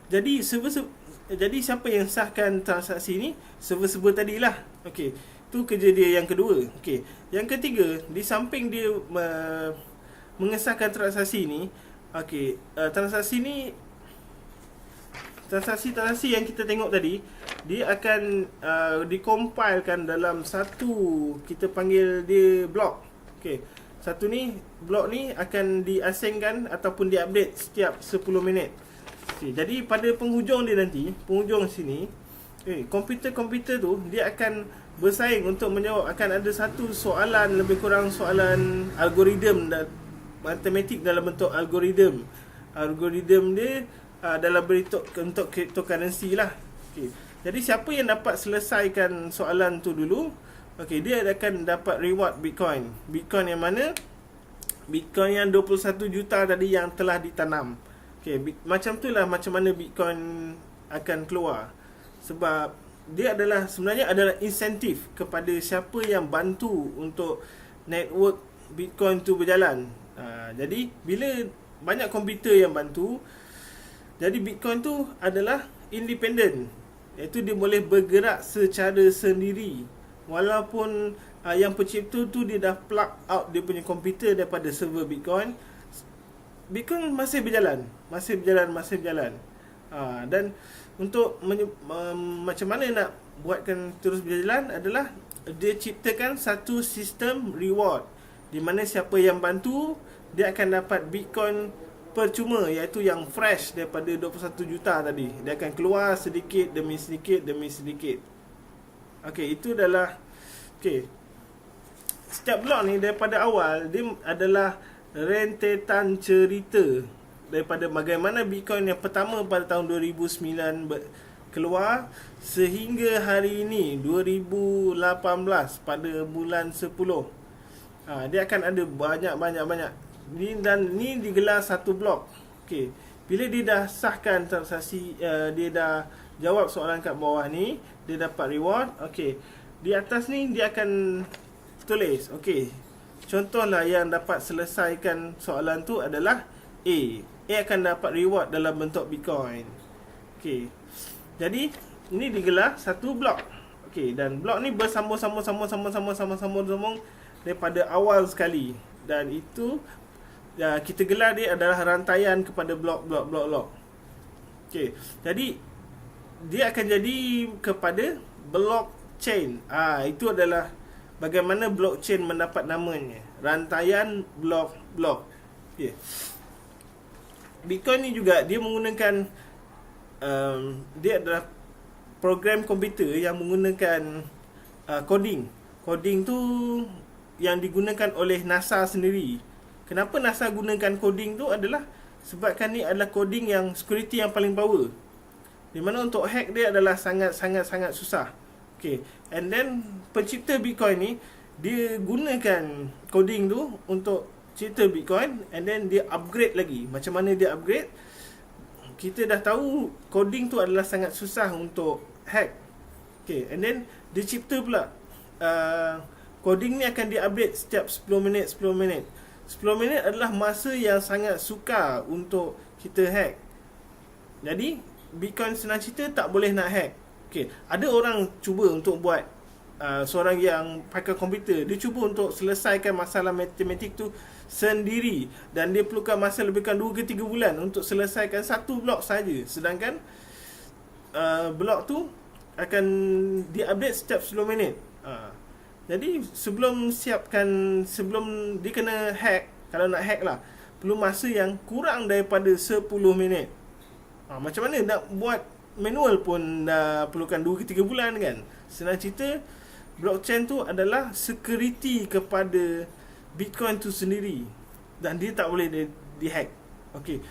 Jadi jadi siapa yang sahkan transaksi ni? Server-server tadilah. Okey. Tu kerja dia yang kedua. Okey. Yang ketiga, di samping dia mengesahkan transaksi ni, okey, transaksi yang kita tengok tadi, dia akan dikompilekan dalam satu, kita panggil dia blok. Okey. Satu ni, blok ni akan diasingkan ataupun diupdate setiap 10 minit. Okay, jadi pada penghujung dia nanti, penghujung sini, komputer-komputer tu dia akan bersaing untuk menjawab. Akan ada satu soalan, lebih kurang soalan algoritma dan matematik dalam bentuk algoritma. Algoritma dia dalam bentuk untuk cryptocurrency lah. Okay. Jadi siapa yang dapat selesaikan soalan tu dulu, okay, dia akan dapat reward Bitcoin. Bitcoin yang mana? Bitcoin yang 21 juta tadi yang telah ditanam. Okay, macam tu lah macam mana Bitcoin akan keluar. Sebab dia sebenarnya adalah insentif kepada siapa yang bantu untuk network Bitcoin tu berjalan. Jadi bila banyak komputer yang bantu, jadi Bitcoin tu adalah independent, iaitu dia boleh bergerak secara sendiri. Walaupun yang pencipta tu dia dah plug out dia punya komputer daripada server Bitcoin masih berjalan. Dan untuk macam mana nak buatkan terus berjalan adalah dia ciptakan satu sistem reward, di mana siapa yang bantu dia akan dapat Bitcoin percuma, iaitu yang fresh daripada 21 juta tadi. Dia akan keluar sedikit demi sedikit. Okey, itu adalah setiap blok ni daripada awal dia adalah rentetan cerita daripada bagaimana Bitcoin yang pertama pada tahun 2009 keluar sehingga hari ini 2018 pada bulan 10. Dia akan ada banyak ni digelar satu blok. Okey, bila dia dah sahkan transaksi, dia dah jawab soalan kat bawah ni, dia dapat reward. Okey, di atas ni dia akan tulis, okey, contohlah yang dapat selesaikan soalan tu adalah A. A akan dapat reward dalam bentuk Bitcoin. Okey. Jadi ini digelar satu blok. Okey, dan blok ni bersambung daripada awal sekali. Dan itu kita gelar dia adalah rantaian kepada blok. Okey. Jadi dia akan jadi kepada blockchain. Itu adalah bagaimana blockchain mendapat namanya, rantaian blok. Okay. Bitcoin ni juga dia menggunakan dia adalah program komputer yang menggunakan coding. Coding tu yang digunakan oleh NASA sendiri. Kenapa NASA gunakan coding tu adalah sebabkan ni adalah coding yang security yang paling power, di mana untuk hack dia adalah sangat susah. Okay. And then pencipta Bitcoin ni dia gunakan coding tu untuk cipta Bitcoin, and then dia upgrade lagi. Macam mana dia upgrade? Kita dah tahu coding tu adalah sangat susah untuk hack. Okay. And then dia cipta pula coding ni akan di-update setiap 10 minit. 10 minit adalah masa yang sangat sukar untuk kita hack. Jadi Bitcoin senang cerita tak boleh nak hack. Okay. Ada orang cuba untuk buat, seorang yang pakai komputer, dia cuba untuk selesaikan masalah matematik tu sendiri, dan dia perlukan masa lebih kurang 2 ke 3 bulan untuk selesaikan satu blok saja. Sedangkan blok tu akan diupdate setiap 10 minit. Jadi sebelum dia kena hack, kalau nak hack lah, perlu masa yang kurang daripada 10 minit. Macam mana nak buat manual pun dah perlukan 2 ke 3 bulan kan. Senang cerita, blockchain tu adalah security kepada Bitcoin tu sendiri, dan dia tak boleh dihack. Okay.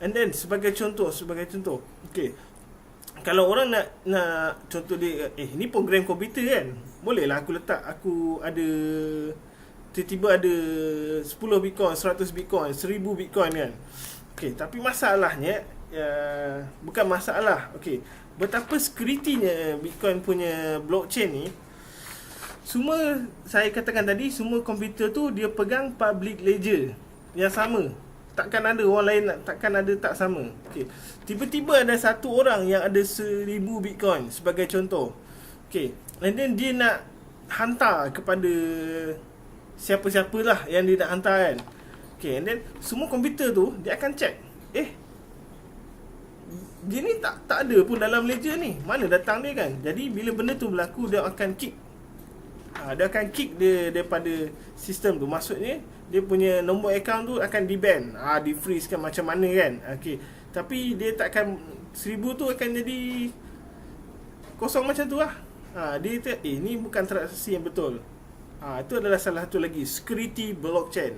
And then sebagai contoh, okay, kalau orang nak contoh dia, ni program komputer kan, bolehlah aku ada tiba-tiba ada 10 Bitcoin, 100 Bitcoin, 1000 Bitcoin kan. Okay, tapi masalahnya bukan masalah. Okay, betapa security-nya Bitcoin punya blockchain ni. Semua saya katakan tadi, semua komputer tu dia pegang public ledger yang sama. takkan ada orang lain, takkan ada tak sama. Okay. Tiba-tiba ada satu orang yang ada 1000 Bitcoin sebagai contoh. Okay. And then dia nak hantar kepada siapa-siapalah yang dia nak hantar kan. Okay. And then semua komputer tu dia akan check, dia ni tak ada pun dalam ledger ni, mana datang dia kan. Jadi bila benda tu berlaku, dia akan kick, dia akan kick dia daripada sistem tu. Maksudnya dia punya nombor akaun tu akan di-ban, di-freeze kan, macam mana kan. Okay. Tapi dia takkan 1000 tu akan jadi kosong macam tu lah. Dia kata, ni bukan transaksi yang betul. Itu adalah salah satu lagi security blockchain.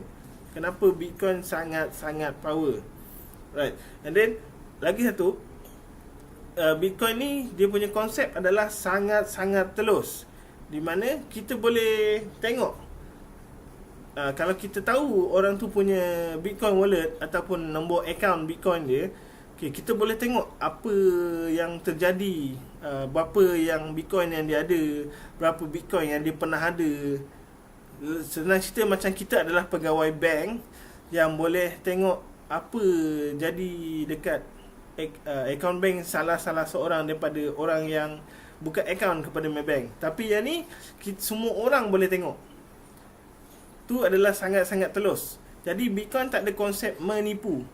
Kenapa Bitcoin sangat-sangat power. Right. And then lagi satu, Bitcoin ni dia punya konsep adalah sangat-sangat telus, di mana kita boleh tengok, kalau kita tahu orang tu punya Bitcoin wallet ataupun nombor akaun Bitcoin dia, kita boleh tengok apa yang terjadi, berapa yang Bitcoin yang dia ada, berapa Bitcoin yang dia pernah ada. Senang cerita macam kita adalah pegawai bank yang boleh tengok apa jadi dekat akaun bank salah seorang daripada orang yang buka akaun kepada Maybank. Tapi yang ni semua orang boleh tengok. Tu adalah sangat-sangat telus. Jadi Bitcoin tak ada konsep menipu.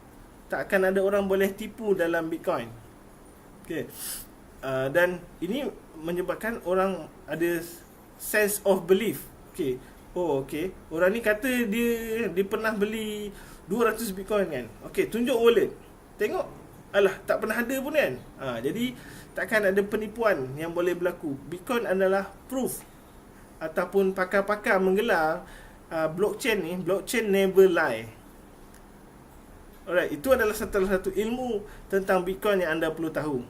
Tak akan ada orang boleh tipu dalam Bitcoin. Okay. Dan ini menyebabkan orang ada sense of belief. Okay. Okay. Orang ni kata dia pernah beli 200 Bitcoin kan. Okay, tunjuk wallet. Tengok, alah, tak pernah ada pun kan. Jadi takkan ada penipuan yang boleh berlaku. Bitcoin adalah proof ataupun pakar-pakar menggelar blockchain ni, blockchain never lie. Alright, itu adalah salah satu ilmu tentang Bitcoin yang anda perlu tahu.